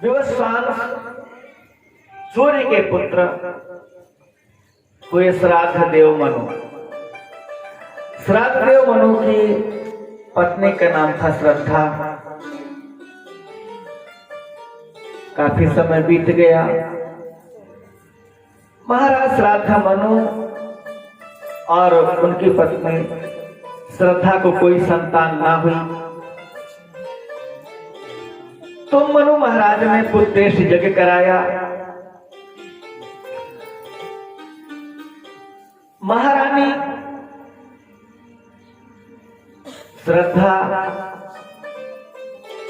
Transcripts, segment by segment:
विवस्वान सूर्य के पुत्र हुए श्राद्ध देव मनु। श्राद्ध देव मनु की पत्नी का नाम था श्रद्धा। काफी समय बीत गया। महाराज श्राद्ध मनु और उनकी पत्नी श्रद्धा को कोई संतान ना हुई तो मनु महाराज ने पुत्रेष्ट यज्ञ कराया। महारानी श्रद्धा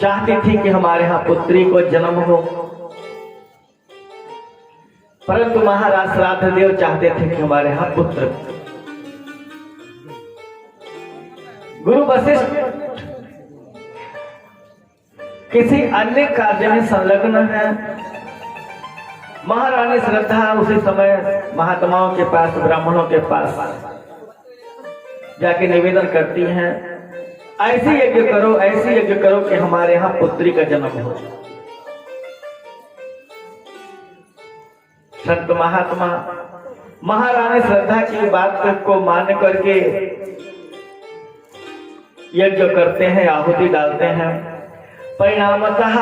चाहती थी कि हमारे यहां पुत्री को जन्म हो, परंतु महाराज श्राद्ध देव चाहते थे कि हमारे यहां पुत्र। गुरु वशिष्ठ किसी अन्य कार्य में संलग्न है। महारानी श्रद्धा उसी समय महात्माओं के पास, ब्राह्मणों के पास जाके निवेदन करती हैं, ऐसे यज्ञ करो, ऐसे यज्ञ करो कि हमारे यहां पुत्री का जन्म हो। संत महात्मा महारानी श्रद्धा की बात को मान करके यज्ञ करते हैं, आहुति डालते हैं। परिणामतः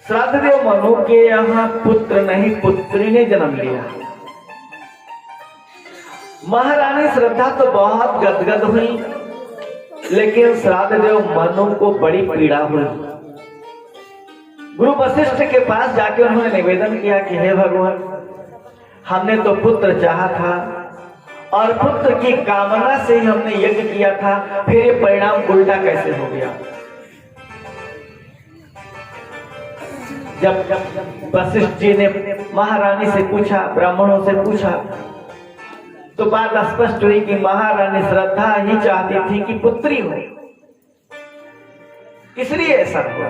श्राद्धदेव मनु के यहाँ पुत्र नहीं पुत्री ने जन्म लिया। महारानी श्रद्धा तो बहुत गदगद हुई, लेकिन श्राद्धदेव मनु को बड़ी पीड़ा हुई। गुरु वशिष्ठ के पास जाके उन्होंने निवेदन किया कि हे भगवान, हमने तो पुत्र चाहा था और पुत्र की कामना से ही हमने यज्ञ किया था, फिर ये परिणाम उल्टा कैसे हो गया। जब वशिष्ठ जी ने महारानी से पूछा, ब्राह्मणों से पूछा, तो बात स्पष्ट हुई कि महारानी श्रद्धा ही चाहती थी कि पुत्री हो, इसलिए ऐसा हुआ।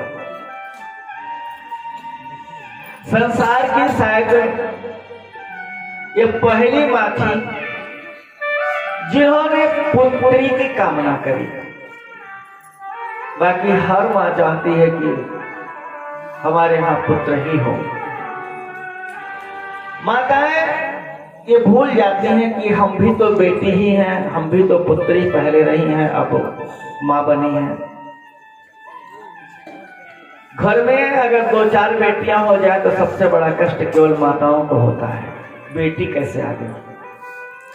संसार की शायद ये पहली मां थी जिन्होंने पुत्री की कामना करी। बाकी हर मां चाहती है कि हमारे यहां पुत्र ही हो। माताएं ये भूल जाती हैं कि हम भी तो बेटी ही हैं, हम भी तो पुत्री पहले रही हैं, अब मां बनी हैं। घर में अगर 2-4 बेटियां हो जाए तो सबसे बड़ा कष्ट केवल माताओं को होता है। बेटी कैसे आ गई,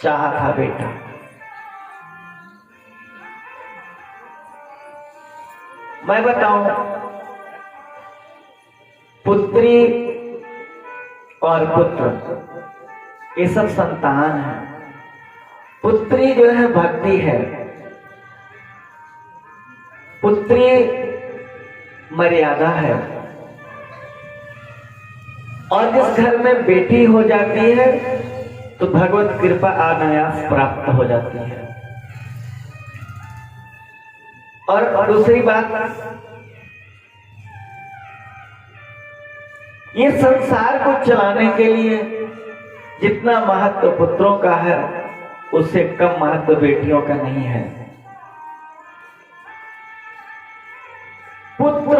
चाहा था बेटा। मैं बताऊं, पुत्री और पुत्र ये सब संतान है। पुत्री जो है भक्ति है, पुत्री मर्यादा है। और जिस घर में बेटी हो जाती है तो भगवत कृपा अनायास प्राप्त हो जाती है। और दूसरी बात, ये संसार को चलाने के लिए जितना महत्व पुत्रों का है, उससे कम महत्व बेटियों का नहीं है। पुत्र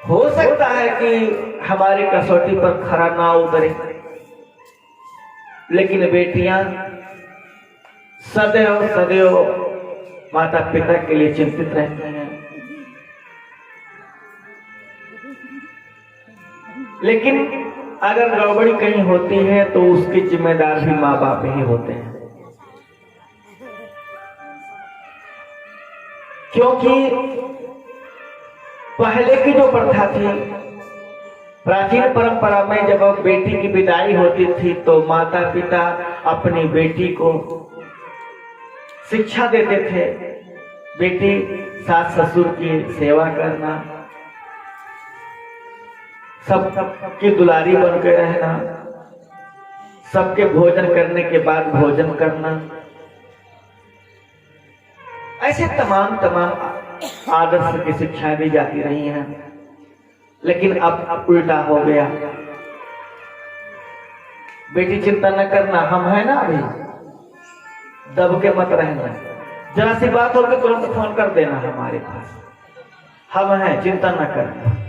हो सकता है कि हमारी कसौटी पर खरा ना उतरे, लेकिन बेटियां सदैव सदैव माता पिता के लिए चिंतित रहती हैं। लेकिन अगर गड़बड़ी कहीं होती है तो उसकी जिम्मेदार भी माँ बाप ही होते हैं, क्योंकि पहले की जो प्रथा थी, प्राचीन परंपरा में जब बेटी की विदाई होती थी तो माता पिता अपनी बेटी को शिक्षा देते थे। बेटी सास ससुर की सेवा करना, सबकी दुलारी बनकर रहना, सबके भोजन करने के बाद भोजन करना, ऐसे तमाम आदर्श की शिक्षाएं दी जाती रही हैं। लेकिन अब उल्टा हो गया। बेटी चिंता न करना, हम है ना, अभी दब के मत रहना, जरा सी बात होगी तुरंत फोन कर देना हमारे पास। हम हैं, चिंता न करें।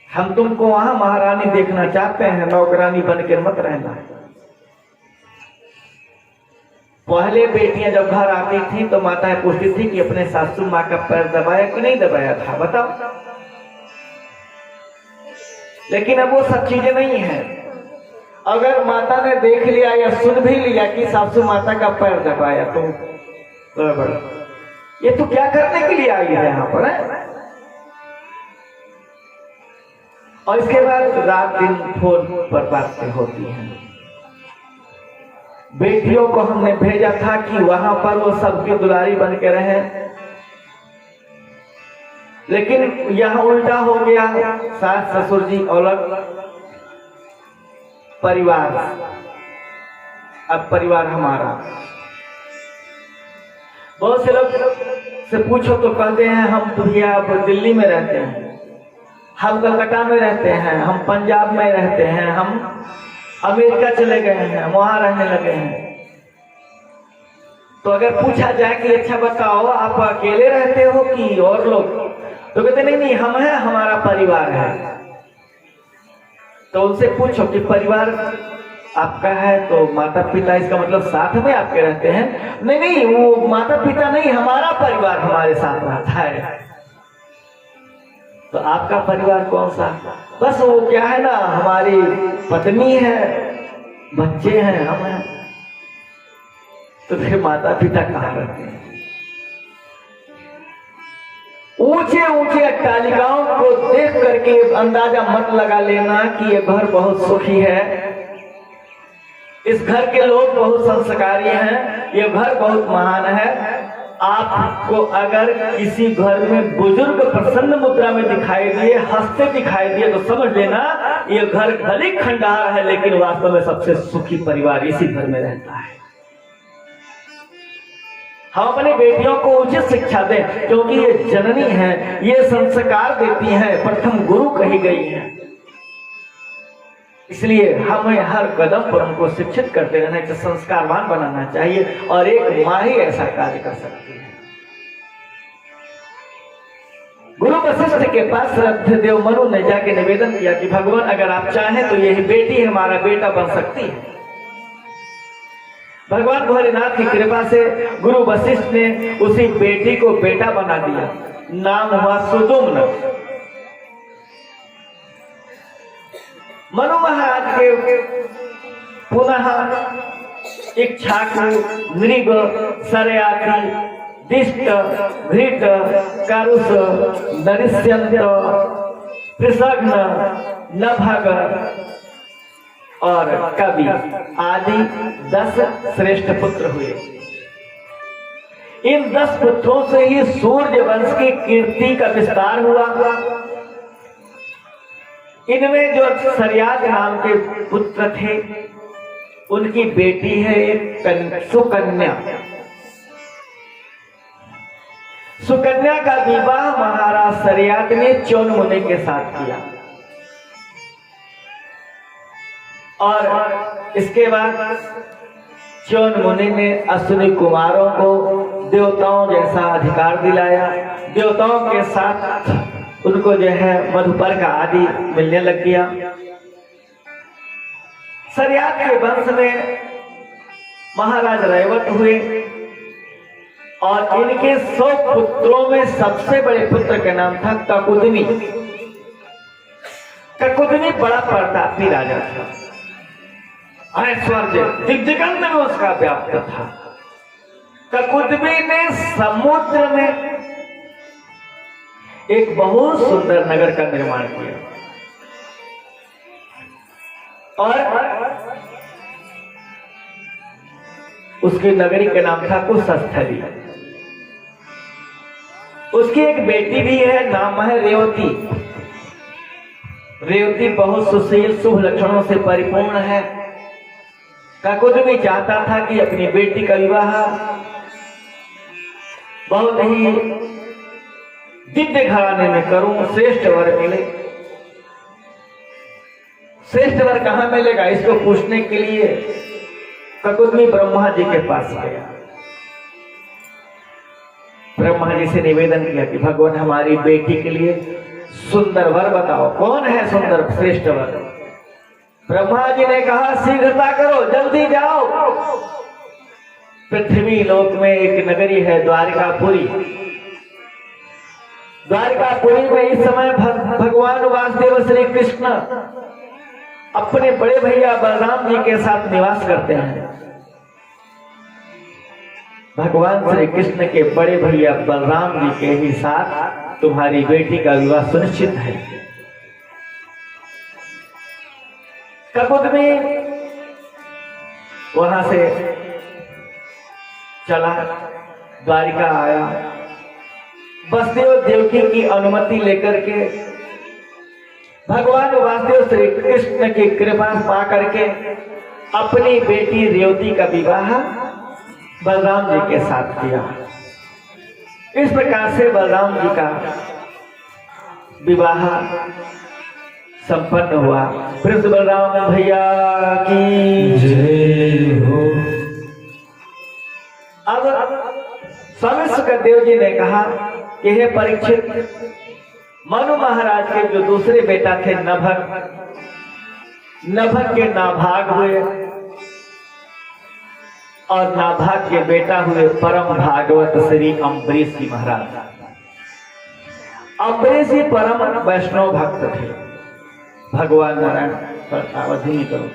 हम तुमको वहां महारानी देखना चाहते हैं, नौकरानी बन के मत रहना। पहले बेटियां जब घर आती थी तो माताएं पूछती थी कि अपने सासू माँ का पैर दबाया कि नहीं दबाया था, बताओ। लेकिन अब वो सब चीजें नहीं है। अगर माता ने देख लिया या सुन भी लिया कि सासू माता का पैर दबाया तो गड़बड़, ये तो क्या करने के लिए आई है यहाँ पर है? और इसके बाद रात दिन फोन पर बातें होती हैं। बेटियों को हमने भेजा था कि वहां पर वो सबकी दुलारी बन के रहे, लेकिन यहाँ उल्टा हो गया। सास ससुर जी अलग, परिवार, अब परिवार हमारा। बहुत से लोग से पूछो तो कहते हैं हम भैया अब दिल्ली में रहते हैं, हम कलकत्ता में रहते हैं, हम पंजाब में रहते हैं, हम अमेरिका चले गए हैं, वहां रहने लगे हैं। तो अगर पूछा जाए कि अच्छा बताओ आप अकेले रहते हो कि और लोग, तो कहते नहीं नहीं हम हैं, हमारा परिवार है। तो उनसे पूछो कि परिवार आपका है तो माता पिता, इसका मतलब साथ में आपके रहते हैं? नहीं नहीं वो माता पिता नहीं, हमारा परिवार हमारे साथ रहता है। तो आपका परिवार कौन सा? बस वो क्या है ना, हमारी पत्नी है, बच्चे हैं, हम हैं। तो फिर माता पिता कहाँ रहते हैं? ऊंचे ऊंचे अट्टालिकाओं को देख करके अंदाजा मत लगा लेना कि ये घर बहुत सुखी है, इस घर के लोग बहुत संस्कारी हैं, ये घर बहुत महान है। आपको अगर किसी घर में बुजुर्ग प्रसन्न मुद्रा में दिखाई दिए, हंसते दिखाई दिए, तो समझ लेना ये घर भले खंडहर है लेकिन वास्तव में सबसे सुखी परिवार इसी घर में रहता है। हम अपनी बेटियों को उचित शिक्षा दें, क्योंकि ये जननी है, ये संस्कार देती हैं, प्रथम गुरु कही गई है। इसलिए हमें हर कदम पर उनको शिक्षित करते रहना चाहिए, संस्कारवान बनाना चाहिए, और एक माँ ही ऐसा कार्य कर सकती है। गुरु वशिष्ठ के पास श्रद्धेय मनु ने जाके निवेदन किया कि भगवान अगर आप चाहें तो यही बेटी हमारा बेटा बन सकती है। भगवान भोलेनाथ की कृपा से गुरु वशिष्ठ ने उसी बेटी को बेटा बना दिया। नाम हुआ सुदुम्न। मनु महाराज के पुनः इक्ष्वाकु, नृग, सरयाति, दिष्ट, घृत, कारुष, नरिष्यन्त, पृषघ्न, नभग और कवि आदि 10 श्रेष्ठ पुत्र हुए। इन 10 पुत्रों से ही सूर्य वंश की कीर्ति का विस्तार हुआ। इनमें जो सरयाद नाम के पुत्र थे, उनकी बेटी है एक सुकन्या। सुकन्या का विवाह महाराज सरयाद ने च्योन मुनि के साथ किया, और इसके बाद च्योन मुनि ने अश्विनी कुमारों को देवताओं जैसा अधिकार दिलाया। देवताओं के साथ उनको जो है मधुपर्क आदि मिलने लग गया। सरयाद के वंश में महाराज रैवत हुए, और इनके 100 पुत्रों में सबसे बड़े पुत्र का नाम था ककुदमी। ककुदमी बड़ा प्रतापी राजा था, ऐश्वर्य दिग्दिगंत में उसका व्याप्त था। ककुदमी ने समुद्र में एक बहुत सुंदर नगर का निर्माण किया, और उसकी नगरी का नाम था कुशस्थली। उसकी एक बेटी भी है, नाम है रेवती। रेवती बहुत सुशील, शुभ लक्षणों से परिपूर्ण है। ककुदमी चाहता था कि अपनी बेटी का विवाह बहुत ही दिव्य घराने में करूं, श्रेष्ठ वर मिले। श्रेष्ठ वर कहां मिलेगा, इसको पूछने के लिए ककुदमी ब्रह्मा जी के पास गया। ब्रह्मा जी से निवेदन किया कि भगवान हमारी बेटी के लिए सुंदर वर बताओ, कौन है सुंदर श्रेष्ठ वर। ब्रह्मा जी ने कहा शीघ्रता करो, जल्दी जाओ। पृथ्वी लोक में एक नगरी है द्वारिकापुरी। द्वारिकापुरी में इस समय भगवान वासुदेव श्री कृष्ण अपने बड़े भैया बलराम जी के साथ निवास करते हैं। भगवान श्री कृष्ण के बड़े भैया बलराम जी के ही साथ तुम्हारी बेटी का विवाह सुनिश्चित है। ककुद में वहां से चला, द्वारिका आया। वसुदेव देवकी की अनुमति लेकर के भगवान वासुदेव श्री कृष्ण की कृपा पा करके अपनी बेटी रेवती का विवाह बलराम जी के साथ किया। इस प्रकार से बलराम जी का विवाह संपन्न हुआ। फिर बलराम भैया की जय हो। अब स्वामी सुखदेव जी ने कहा कि हे परीक्षित, मनु महाराज के जो दूसरे बेटा थे नभक, नभक के नाभाग हुए और नाभाग के बेटा हुए परम भागवत श्री अम्बरीश जी महाराज। अम्बरीश जी परम वैष्णव भक्त थे। भगवान नारायण पर अवधि करो।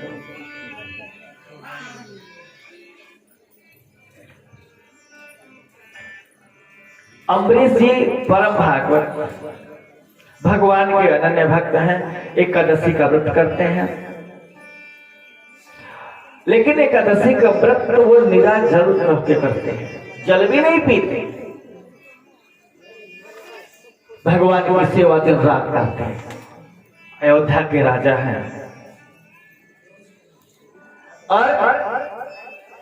अम्बरीश जी परम भागवत भगवान के अनन्य भक्त हैं। एकादशी का व्रत करते हैं, लेकिन एकादशी का व्रत वो निराजल रह के करते हैं, जल भी नहीं पीते। भगवान की सेवा दिन रात करते हैं। अयोध्या के राजा हैं और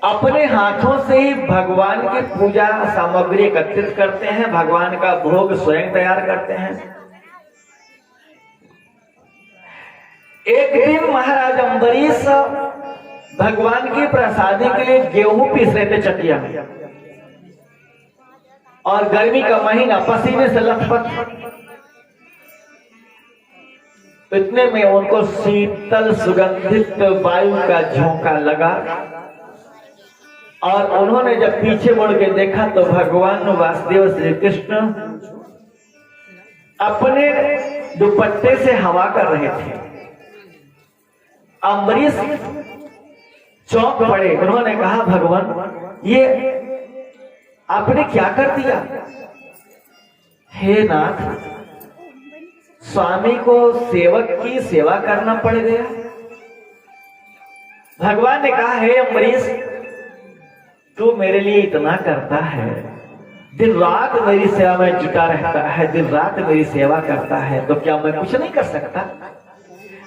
अपने हाथों से ही भगवान की पूजा सामग्री एकत्रित करते हैं, भगवान का भोग स्वयं तैयार करते हैं। एक दिन महाराज अम्बरीश भगवान की प्रसादी के लिए गेहूं पीस रहे थे चटिया में, और गर्मी का महीना, पसीने से लथपथ। इतने में उनको शीतल सुगंधित वायु का झोंका लगा और उन्होंने जब पीछे मुड़ के देखा तो भगवान वासुदेव श्री कृष्ण अपने दुपट्टे से हवा कर रहे थे। अम्बरीश चौंक पड़े। उन्होंने कहा भगवान ये आपने क्या कर दिया? हे नाथ, स्वामी को सेवक की सेवा करना पड़ गया। भगवान ने कहा हे अम्बरीश, तू मेरे लिए इतना करता है, दिन रात मेरी सेवा में जुटा रहता है, दिन रात मेरी सेवा करता है, तो क्या मैं कुछ नहीं कर सकता?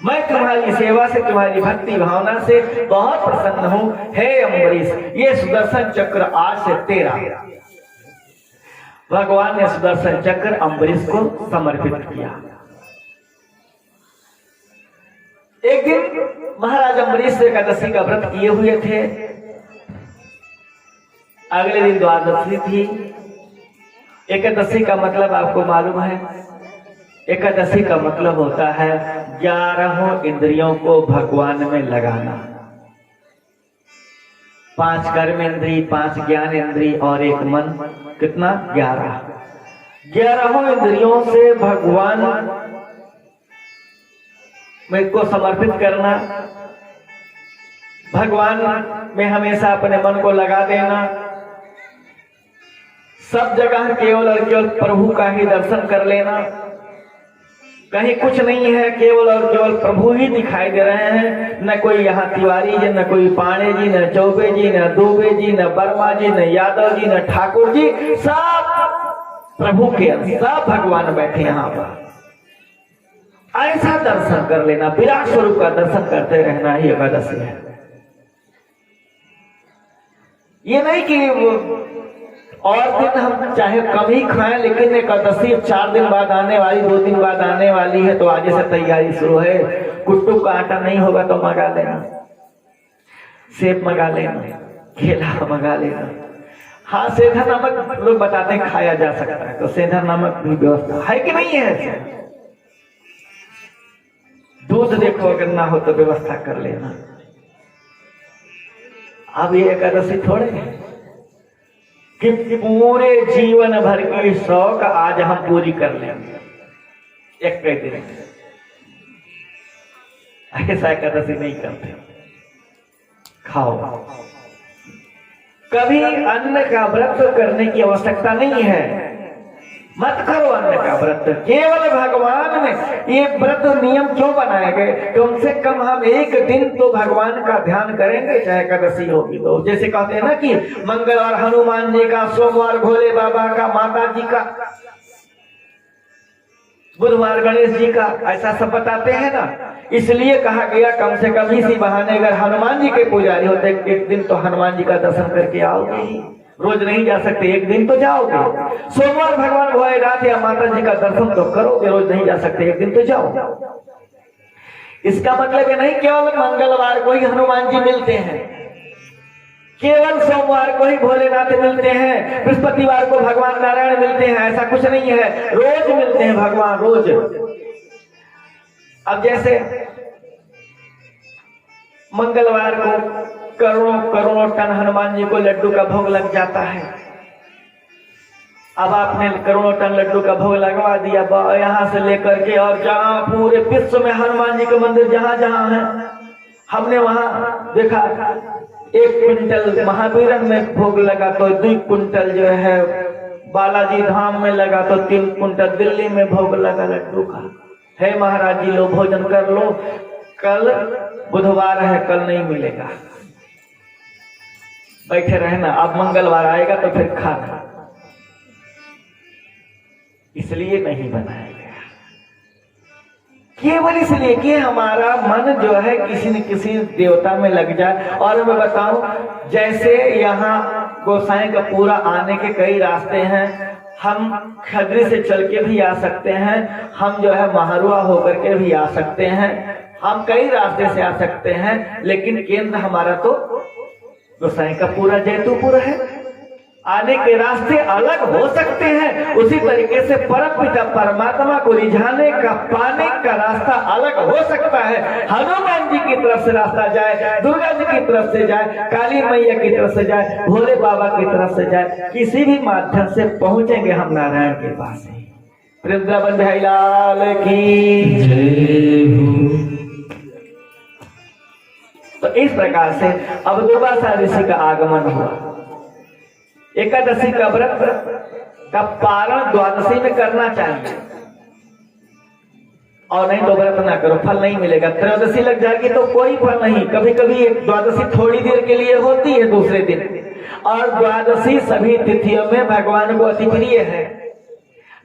मैं तुम्हारी सेवा से, तुम्हारी भक्ति भावना से बहुत प्रसन्न हूं। हे अम्बरीश, ये सुदर्शन चक्र आज से तेरा। भगवान ने सुदर्शन चक्र अम्बरीश को समर्पित किया। एक दिन महाराज अम्बरीश एकादशी का व्रत किए हुए थे। अगले दिन द्वादशी थी। एकादशी का मतलब आपको मालूम है, एकादशी का मतलब होता है 11 इंद्रियों को भगवान में लगाना। 5 कर्म इंद्री, 5 ज्ञान इंद्री और 1 मन, कितना? 11 इंद्रियों से भगवान में को समर्पित करना, भगवान में हमेशा अपने मन को लगा देना, सब जगह केवल और केवल प्रभु का ही दर्शन कर लेना। कहीं कुछ नहीं है, केवल और केवल प्रभु ही दिखाई दे रहे हैं। न कोई यहाँ तिवारी जी, न कोई पांडे जी, न चौबे जी, न दुबे जी, न वर्मा जी, न यादव जी, न ठाकुर जी, सब प्रभु के, सब भगवान बैठे यहाँ पर। ऐसा दर्शन कर लेना, विराट स्वरूप का दर्शन करते रहना ही एकादशी है। ये नहीं कि और दिन हम चाहे कम ही खाएं, लेकिन एकादशी 4 दिन बाद आने वाली, 2 दिन बाद आने वाली है, तो आज से तैयारी शुरू है। कुट्टू का आटा नहीं होगा तो मंगा लेना, सेब मंगा लेना, केला मंगा लेना, हाँ, सेंधा नमक लोग बताते हैं खाया जा सकता है, तो सेंधा नमक भी व्यवस्था है कि नहीं है? दूध देखो अगर ना हो तो व्यवस्था कर लेना। अब ये एकादशी थोड़े कि पूरे जीवन भर की शौक आज हम पूरी कर लेंगे एक कई दिन, ऐसा एकादशी नहीं करते। खाओ, कभी अन्न का व्रत करने की आवश्यकता नहीं है, मत करो अन्न का व्रत। केवल भगवान ने ये व्रत नियम क्यों बनाए गए? कम से कम हम एक दिन तो भगवान का ध्यान करेंगे, चाहे एकादशी होगी तो। जैसे कहते हैं ना कि मंगलवार हनुमान जी का, सोमवार भोले बाबा का, माता जी का, बुधवार गणेश जी का, ऐसा सब बताते हैं ना। इसलिए कहा गया कम से कम इसी बहाने अगर हनुमान जी के पुजारी होते एक दिन तो हनुमान जी का दर्शन करके आओगे ही। रोज नहीं जा सकते, एक दिन तो जाओगे। सोमवार भगवान भोलेनाथ या माता जी का दर्शन तो करोगे, रोज नहीं जा सकते, एक दिन तो जाओ। इसका मतलब ये नहीं केवल मंगलवार को ही हनुमान जी मिलते हैं, केवल सोमवार को ही भोलेनाथ मिलते हैं, बृहस्पतिवार को भगवान नारायण मिलते हैं, ऐसा कुछ नहीं है। रोज मिलते हैं भगवान, रोज। अब जैसे मंगलवार को करोड़ों करोड़ों टन हनुमान जी को लड्डू का भोग लग जाता है। अब आपने करोड़ों टन लड्डू का भोग लगवा दिया यहां से लेकर के, और जहां पूरे विश्व में हनुमान जी के मंदिर जहां जहां है, हमने वहां देखा 1 क्विंटल महावीरन में भोग लगा तो 2 क्विंटल जो है बालाजी धाम में लगा, तो 3 क्विंटल दिल्ली में भोग लगा लड्डू का। है महाराज जी लो भोजन कर लो, कल बुधवार है, कल नहीं मिलेगा, बैठे रहना, अब मंगलवार आएगा तो फिर खाना। इसलिए नहीं बनाया गया, केवल इसलिए कि हमारा मन जो है किसी न किसी देवता में लग जाए। और मैं बताऊं, जैसे यहाँ गोसाई का पूरा आने के कई रास्ते हैं, हम खगरी से चल के भी आ सकते हैं, हम जो है महारुआ होकर के भी आ सकते हैं, हम कई रास्ते से आ सकते हैं, लेकिन केंद्र हमारा तो गोसाई का पूरा जैतूपुर है। आने के रास्ते अलग हो सकते हैं, उसी तरीके से परमपिता परमात्मा को रिझाने का, पाने का रास्ता अलग हो सकता है। हनुमान जी की तरफ से रास्ता जाए, दुर्गा जी की तरफ से जाए, काली मैया की तरफ से जाए, भोले बाबा की तरफ से जाए, किसी भी माध्यम से पहुंचेंगे हम नारायण के पास ही। वृंदावन बिहारी लाल की जय। तो इस प्रकार से अब दुर्वासा ऋषि का आगमन हुआ। एकादशी का व्रत का पारण द्वादशी में करना चाहिए, और नहीं तो व्रत ना करो, फल नहीं मिलेगा। त्रयोदशी लग जाएगी तो कोई फल नहीं। कभी कभी द्वादशी थोड़ी देर के लिए होती है दूसरे दिन, और द्वादशी सभी तिथियों में भगवान को अति प्रिय है।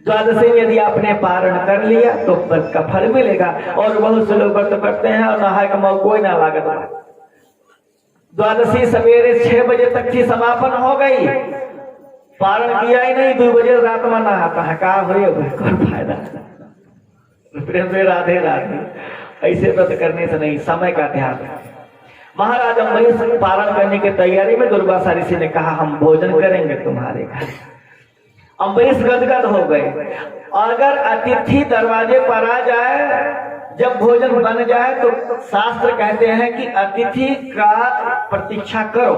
द्वादशी में यदि आपने पारण कर लिया तो व्रत का फल मिलेगा। और बहुत से लोग व्रत करते हैं और नहाए का मौका कोई ना लागत। द्वादशी सवेरे 6 बजे तक की समापन हो गई, पारण किया ही नहीं, 2 बजे रात में नहाता है, कहा हो फायदा। प्रेम से राधे राधे। ऐसे व्रत करने से नहीं, समय का ध्यान। महाराज अम्बरीश पारण करने की तैयारी में दुर्वासा ऋषि ने कहा हम भोजन करेंगे तुम्हारे घर। अम्बरीश गदगद हो गए। अगर अतिथि दरवाजे पर आ जाए, जब भोजन बन जाए तो शास्त्र कहते हैं कि अतिथि का प्रतीक्षा करो,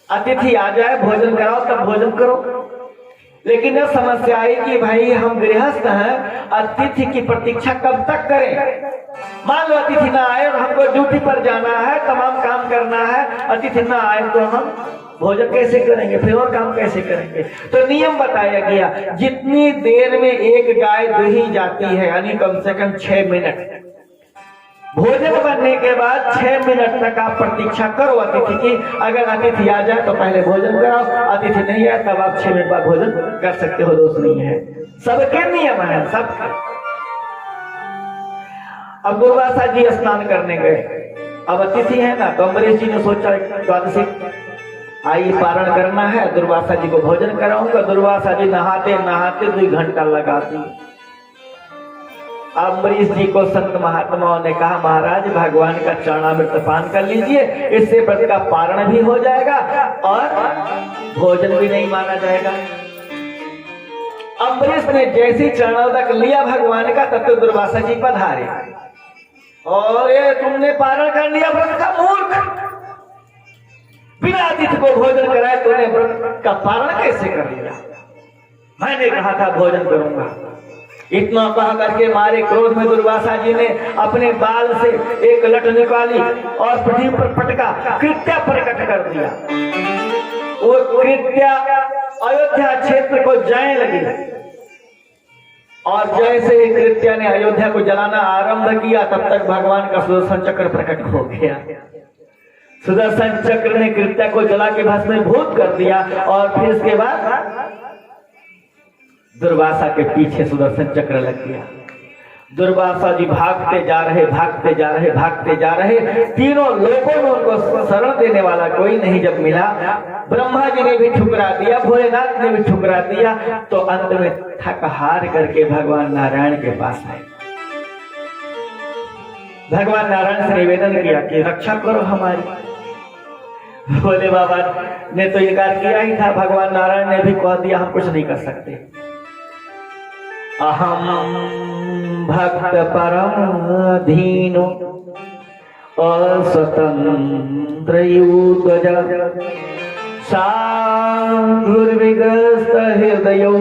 अतिथि आ जाए भोजन कराओ तब भोजन करो। लेकिन यह समस्या आई कि भाई हम गृहस्थ हैं, अतिथि की प्रतीक्षा कब तक करें? मान लो अतिथि ना आए और हमको ड्यूटी पर जाना है, तमाम काम करना है, अतिथि ना आए तो हम भोजन कैसे करेंगे, फिर और काम कैसे करेंगे? तो नियम बताया गया, जितनी देर में एक गाय दुही जाती है, यानी कम से कम 6 मिनट, भोजन बनने के बाद 6 मिनट तक आप प्रतीक्षा करो अतिथि की। अगर अतिथि आ जाए तो पहले भोजन कराओ, अतिथि नहीं आए तब आप 6 मिनट बाद भोजन कर सकते हो, दोष नहीं है। सबके नियम है, सबके। अब दुर्वासा जी स्नान करने गए, अब अतिथि है ना, तो अम्बरीश जी ने सोचा द्वादशी आई पारण करना है, दुर्वासा जी को भोजन कराऊंगा। दुर्वासा जी नहाते नहाते 2 घंटा लगा दी। अम्बरीश जी को संत महात्माओं ने कहा महाराज भगवान का चरणामृत पान कर लीजिए, इससे व्रत का पारण भी हो जाएगा और भोजन भी नहीं माना जाएगा। अम्बरीश ने जैसी चरणोदक लिया भगवान का, तब तो दुर्वासा जी पधारे। और ये तुमने पारण कर लिया व्रत का, मूर्ख! बिना अतिथि को भोजन कराए तूने व्रत का पारण कैसे कर लिया? मैंने कहा था भोजन करूंगा। इतना कह करके मारे क्रोध में दुर्वासा जी ने अपने बाल से एक लठ निकाली और पृथ्वी पर पटका, कृत्या प्रकट कर दिया। वो कृत्या अयोध्या क्षेत्र को जलने लगी और जैसे ही कृत्या ने अयोध्या को जलाना आरंभ किया, तब तक भगवान का सुदर्शन चक्र प्रकट हो गया। सुदर्शन चक्र ने कृत्या को जला के भस्मीभूत कर दिया और फिर इसके बाद दुर्वासा के पीछे सुदर्शन चक्र लग गया। दुर्वासा जी भागते जा रहे, भागते जा रहे, भागते जा रहे। तीनों लोगों में उनको शरण देने वाला कोई नहीं जब मिला, ब्रह्मा जी ने भी ठुकरा दिया, भोलेनाथ ने भी ठुकरा दिया, तो अंत में थक हार करके भगवान नारायण के पास आए। भगवान नारायण से निवेदन किया कि रक्षा करो हमारी। भोले बाबा ने तो इनकार किया ही था, भगवान नारायण ने भी कह दिया हम कुछ नहीं कर सकते। अहम भक्त परमधीनो अस्वतंत्र युगज साधुर्विग्रस्त हृदयो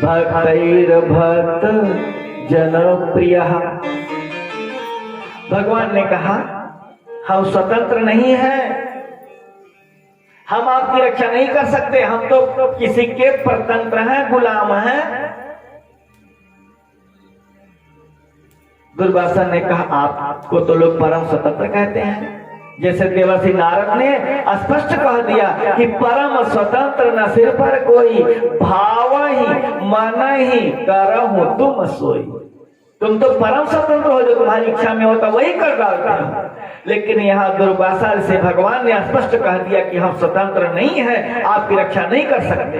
भक्तैर्भक्त जनप्रियः। भगवान ने कहा हम स्वतंत्र नहीं हैं, हम आपकी रक्षा नहीं कर सकते, हम तो किसी के परतंत्र हैं, गुलाम हैं। दुर्वासा ने कहा आपको तो लोग परम स्वतंत्र कहते हैं। जैसे देवर्षि नारद ने स्पष्ट कह दिया कि परम स्वतंत्र न सिर पर कोई, भाव ही मन ही करहु तुम सोई। तुम तो परम स्वतंत्र हो, जो तुम्हारी इच्छा में होता वही कर डालते हो। लेकिन यहाँ दुर्वासा से भगवान ने स्पष्ट कह दिया कि हम स्वतंत्र नहीं हैं, आपकी रक्षा नहीं कर सकते।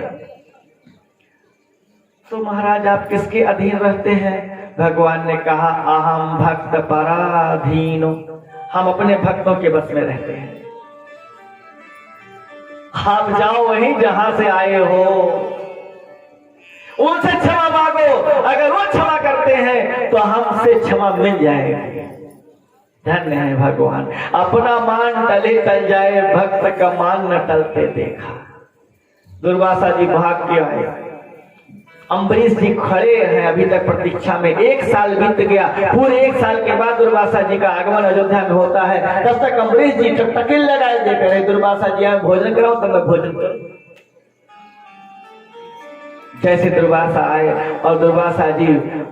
तो महाराज आप किसके अधीन रहते हैं? भगवान ने कहा अहम भक्त पराधीनो, हम अपने भक्तों के बस में रहते हैं। आप जाओ वहीं जहां से आए हो, उनसे क्षमा मांगो, अगर वो क्षमा करते हैं तो हमसे क्षमा मिल जाएगी। धन्य है भगवान, अपना मान टले टल जाए, भक्त का मान न टलते देखा। दुर्वासा जी भाग के आए, अम्बरीश जी खड़े हैं अभी तक प्रतीक्षा में। 1 साल बीत गया, पूरे 1 साल के बाद दुर्वासा जी का आगमन अयोध्या में होता है। तब तक अम्बरीश जी टकटकिल लगाए देते रहे, दुर्वासा जी आए भोजन कराओ तो मैं भोजन करूं। जैसे दुर्वासा आए और दुर्वासा जी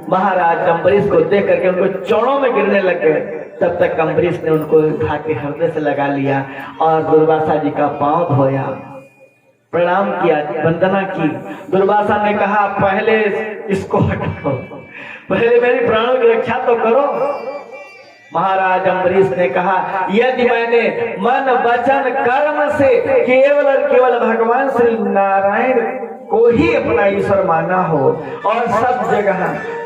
महाराज अम्बरीश को देख करके उनको चरणों में गिरने लग गए, तब तक अम्बरीश ने उनको उठा के हृदय से लगा लिया और दुर्वासा जी का पांव धोया, प्रणाम किया, वंदना की। दुर्वासा ने कहा पहले इसको हटाओ, पहले मेरी प्राणों की रक्षा तो करो। महाराज अम्बरीश ने कहा यदि मैंने मन वचन कर्म से केवल और केवल भगवान श्री नारायण को ही अपना ईश्वर माना हो और सब जगह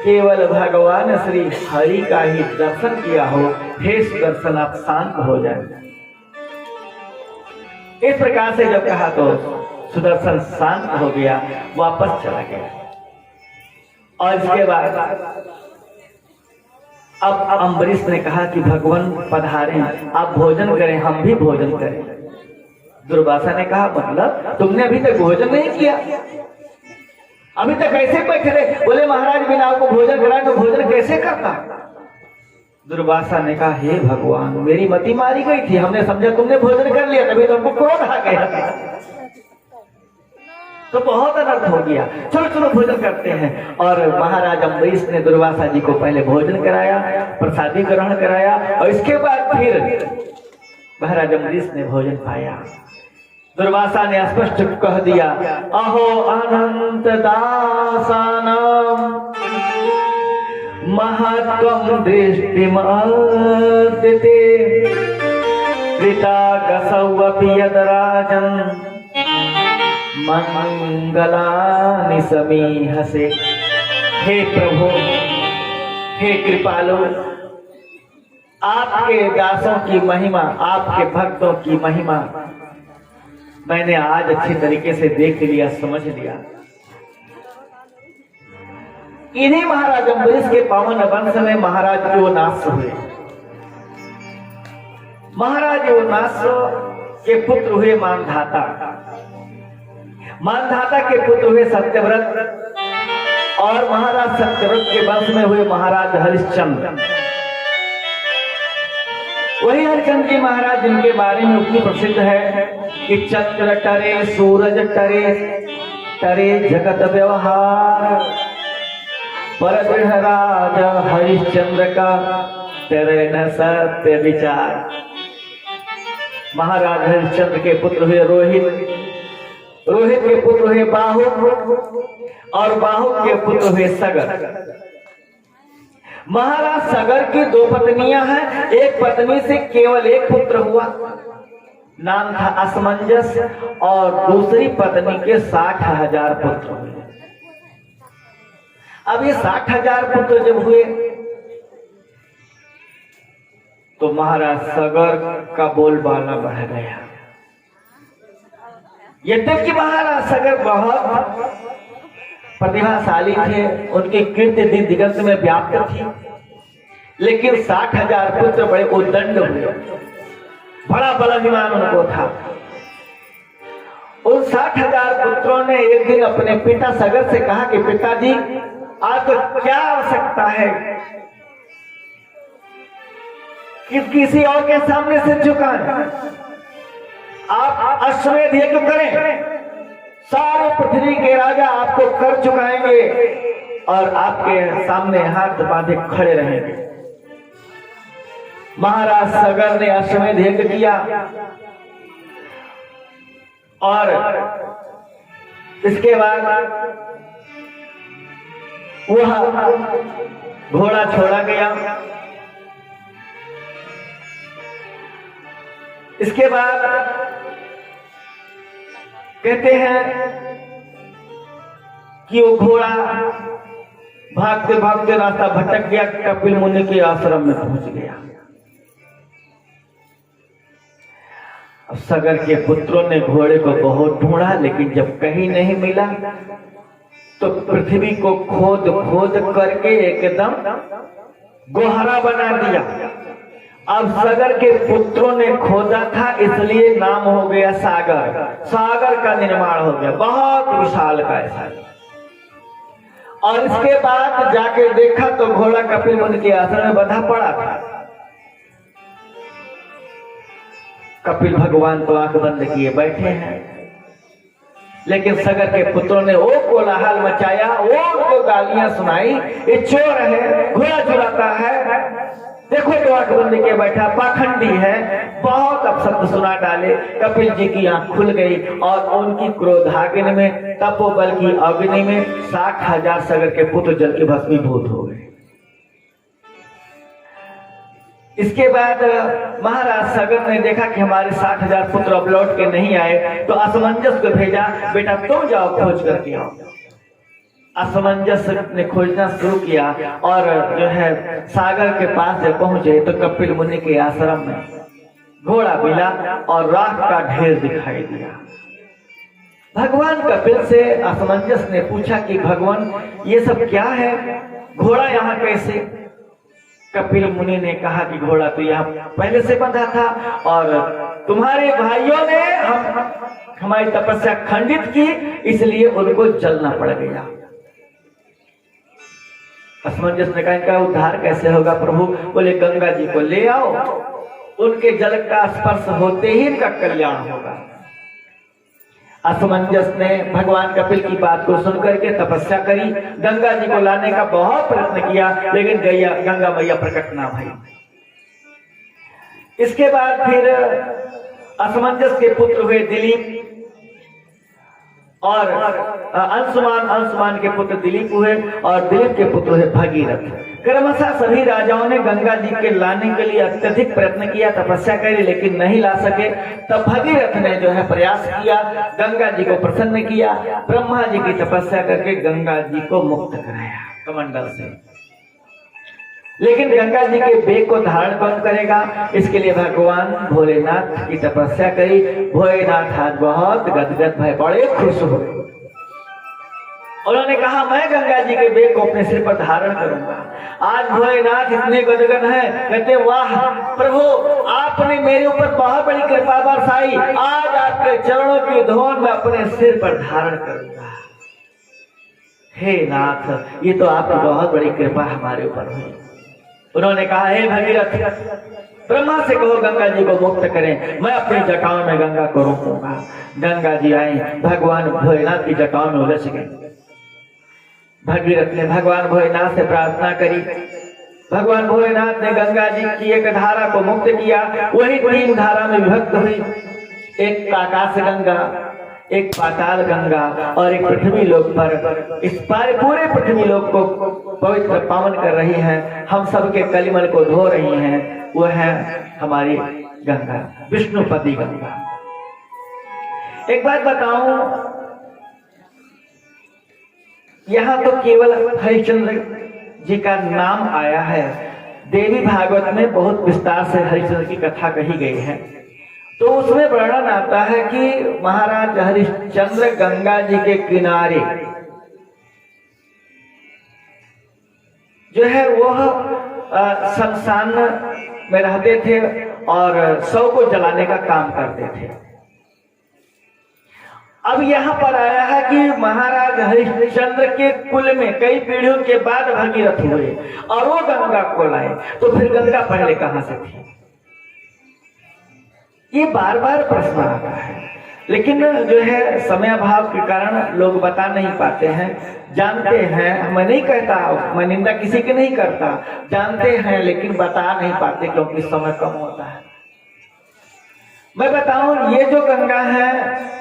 केवल भगवान श्री हरि का ही दर्शन किया हो, हे सुदर्शन आप शांत हो जाए। इस प्रकार से जब कहा तो सुदर्शन शांत हो गया, वापस चला गया। और इसके बाद अब अम्बरीश ने कहा कि भगवान पधारे, आप भोजन करें, हम भी भोजन करें। दुर्वासा ने कहा मतलब तुमने अभी तक भोजन नहीं किया, अभी तक कैसे बैठे रहे? बोले महाराज बिना आपको भोजन कराए तो भोजन कैसे करता? दुर्वासा ने कहा हे भगवान मेरी मति मारी गई थी, हमने समझा तुमने भोजन कर लिया, तभी तुमको क्रोध आ गया, तो बहुत अनर्थ हो गया। चलो चलो भोजन करते हैं। और महाराज अम्बरीश ने दुर्वासा जी को पहले भोजन कराया, प्रसादी ग्रहण कराया और इसके बाद फिर महाराज अम्बरीश ने भोजन पाया। दुर्वासा ने स्पष्ट कह दिया अहो अनंत दासानां महत्वं दृष्टिमर्दिते कृतागसौऽपि यदराजन् मंगलानि समीहसे। हे प्रभु, हे कृपालु, आपके दासों की महिमा, आपके भक्तों की महिमा मैंने आज अच्छी तरीके से देख लिया, समझ लिया। इन्हीं महाराज अम्बरीश के पावन वंश में महाराज योनास हुए। महाराज योनास के पुत्र हुए मानधाता। मानधाता के पुत्र हुए सत्यव्रत, और महाराज सत्यव्रत के वंश में हुए महाराज हरिश्चंद्र। वही हरिश्चंद्र जी महाराज जिनके बारे में उक्ति प्रसिद्ध है कि चंद्र टरे सूरज टरे, टरे जगत व्यवहार, पर राज हरिश्चंद्र का तेरे न सत्य विचार। महाराज हरिश्चंद्र के पुत्र हुए रोहित, रोहित के पुत्र हुए बाहु, और बाहु के पुत्र हुए सगर। महाराज सगर की 2 पत्नियां हैं, एक पत्नी से केवल एक पुत्र हुआ, नाम था असमंजस, और दूसरी पत्नी के 60,000 पुत्र हुए। अब ये 60,000 पुत्र जब हुए तो महाराज सगर का बोलबाला बढ़ गया। यद्यपि महाराज सगर बहुत प्रतिभाशाली थे, उनके कीर्ति दिन दिगंत में व्याप्त थी, लेकिन 60,000 पुत्र बड़े उद्दंड हुए, बड़ा बलाभिमान उनको था। उन 60,000 पुत्रों ने एक दिन अपने पिता सगर से कहा कि पिताजी, आज तो क्या आवश्यकता है कि किसी और के सामने सिर झुकाएं? आप अश्वमेध यज्ञ करें, सारे पृथ्वी के राजा आपको कर चुकाएंगे और आपके सामने हाथ बांधे खड़े रहेंगे। महाराज सगर ने अश्वमेध यज्ञ किया और इसके बाद वह घोड़ा छोड़ा गया। इसके बाद कहते हैं कि वो घोड़ा भागते भागते रास्ता भटक गया, कपिल मुनि के आश्रम में पहुंच गया। अब सगर के पुत्रों ने घोड़े को बहुत ढूंढा, लेकिन जब कहीं नहीं मिला तो पृथ्वी को खोद खोद करके एकदम गोहरा बना दिया। अब सगर के पुत्रों ने खोदा था, इसलिए नाम हो गया सागर। सागर का निर्माण हो गया, बहुत विशाल का ऐसा। और इसके बाद जाके देखा तो घोड़ा कपिल मुनि के आश्रम में बंधा पड़ा था। कपिल भगवान तो आंख बंद किए बैठे हैं, लेकिन सगर के पुत्रों ने वो कोलाहल मचाया, वो उनको गालियां सुनाई, ये चोर है, घोड़ा चुराता है, देखो तो आंख बंद के बैठा, पाखंडी है, बहुत अपशब्द सुना डाले। कपिल जी की आंख खुल गई और उनकी क्रोधाग्नि में, तपोबल की अग्नि में 60,000 सगर के पुत्र जल के भस्मीभूत हो गए। इसके बाद महाराज सगर ने देखा कि हमारे 60,000 पुत्र अब लौट के नहीं आए, तो असमंजस को भेजा, बेटा तुम जाओ खोज करके आओ। असमंजस ने खोजना शुरू किया और जो है सागर के पास जब पहुंचे तो कपिल मुनि के आश्रम में घोड़ा मिला और राख का ढेर दिखाई दिया। भगवान कपिल से असमंजस ने पूछा कि भगवान ये सब क्या है, घोड़ा यहाँ कैसे? कपिल मुनि ने कहा कि घोड़ा तो यहाँ पहले से बंधा था और तुम्हारे भाइयों ने हमारी तपस्या खंडित की, इसलिए उनको जलना पड़ गया। असमंजस ने कहा इनका उद्धार कैसे होगा प्रभु? बोले गंगा जी को ले आओ, उनके जल का स्पर्श होते ही इनका कल्याण होगा। असमंजस ने भगवान कपिल की बात को सुनकर के तपस्या करी, गंगा जी को लाने का बहुत प्रयत्न किया, लेकिन गंगा मैया प्रकट ना भई। इसके बाद फिर असमंजस के पुत्र हुए दिलीप और अंशुमान के पुत्र दिलीप हुए और दिलीप के पुत्र हुए भगीरथ। क्रमशः सभी राजाओं ने गंगा जी के लाने के लिए अत्यधिक प्रयत्न किया, तपस्या करी, लेकिन नहीं ला सके। तब भगीरथ ने जो है प्रयास किया, गंगा जी को प्रसन्न किया, ब्रह्मा जी की तपस्या करके गंगा जी को मुक्त कराया कमंडल से। लेकिन गंगा जी के बेग को धारण कौन करेगा? इसके लिए भगवान भोलेनाथ की तपस्या करी। भोलेनाथ आज बहुत गदगद भय, बड़े खुश हुए। उन्होंने कहा मैं गंगा जी के बेग को अपने सिर पर धारण करूंगा। आज भोलेनाथ इतने गदगद हैं, कहते वाह प्रभु, आपने मेरे ऊपर बहुत बड़ी कृपा बरसाई। आज आपके चरणों की धूल मैं अपने सिर पर धारण करूंगा। हे नाथ, ये तो आपकी बहुत बड़ी कृपा हमारे ऊपर हुई। उन्होंने कहा हे भगीरथ, ब्रह्मा से कहो गंगा जी को मुक्त करें, मैं अपनी जटाओं में गंगा को रोकूंगा। गंगा जी आई, भगवान भोलेनाथ की जटाओं में उलझ गए। भगीरथ ने भगवान भोलेनाथ से प्रार्थना करी। भगवान भोलेनाथ ने गंगा जी की एक धारा को मुक्त किया। वही 3 धारा में विभक्त हुई, एक आकाश गंगा, एक पाताल गंगा और एक पृथ्वी लोक पर। इस पूरे पृथ्वी लोक को पवित्र पावन कर रही हैं, हम सबके कलिमल को धो रही हैं। वो है हमारी गंगा, विष्णुपति गंगा। एक बात बताऊं, यहाँ तो केवल हरिश्चंद्र जी का नाम आया है। देवी भागवत में बहुत विस्तार से हरिश्चंद्र की कथा कही गई है। तो उसमें वर्णन आता है कि महाराज हरिश्चंद्र गंगा जी के किनारे जो है वह शमशान में रहते थे और शव को जलाने का काम करते थे। अब यहाँ पर आया है कि महाराज हरिश्चंद्र के कुल में कई पीढ़ियों के बाद भगीरथ हुए और वो गंगा को लाए। तो फिर गंगा पहले कहां से थी? ये बार बार प्रश्न आता है, लेकिन जो है समय अभाव के कारण लोग बता नहीं पाते हैं। जानते हैं, मैं नहीं कहता, मैं निंदा किसी की नहीं करता, जानते हैं लेकिन बता नहीं पाते क्योंकि समय कम होता है। मैं बताऊं, ये जो गंगा है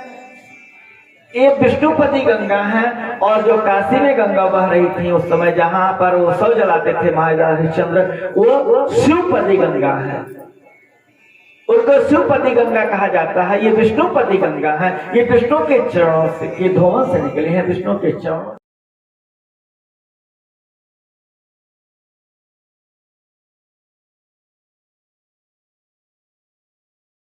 ये विष्णुपति गंगा है, और जो काशी में गंगा बह रही थी उस समय जहां पर वो शव जलाते थे महाराज हरिश्चंद्र, वो शिवपति गंगा है। उनको शिवपति गंगा कहा जाता है। ये विष्णुपति गंगा है। ये विष्णु के चरणों से, ये धोवन से निकले हैं, विष्णु के चरणों।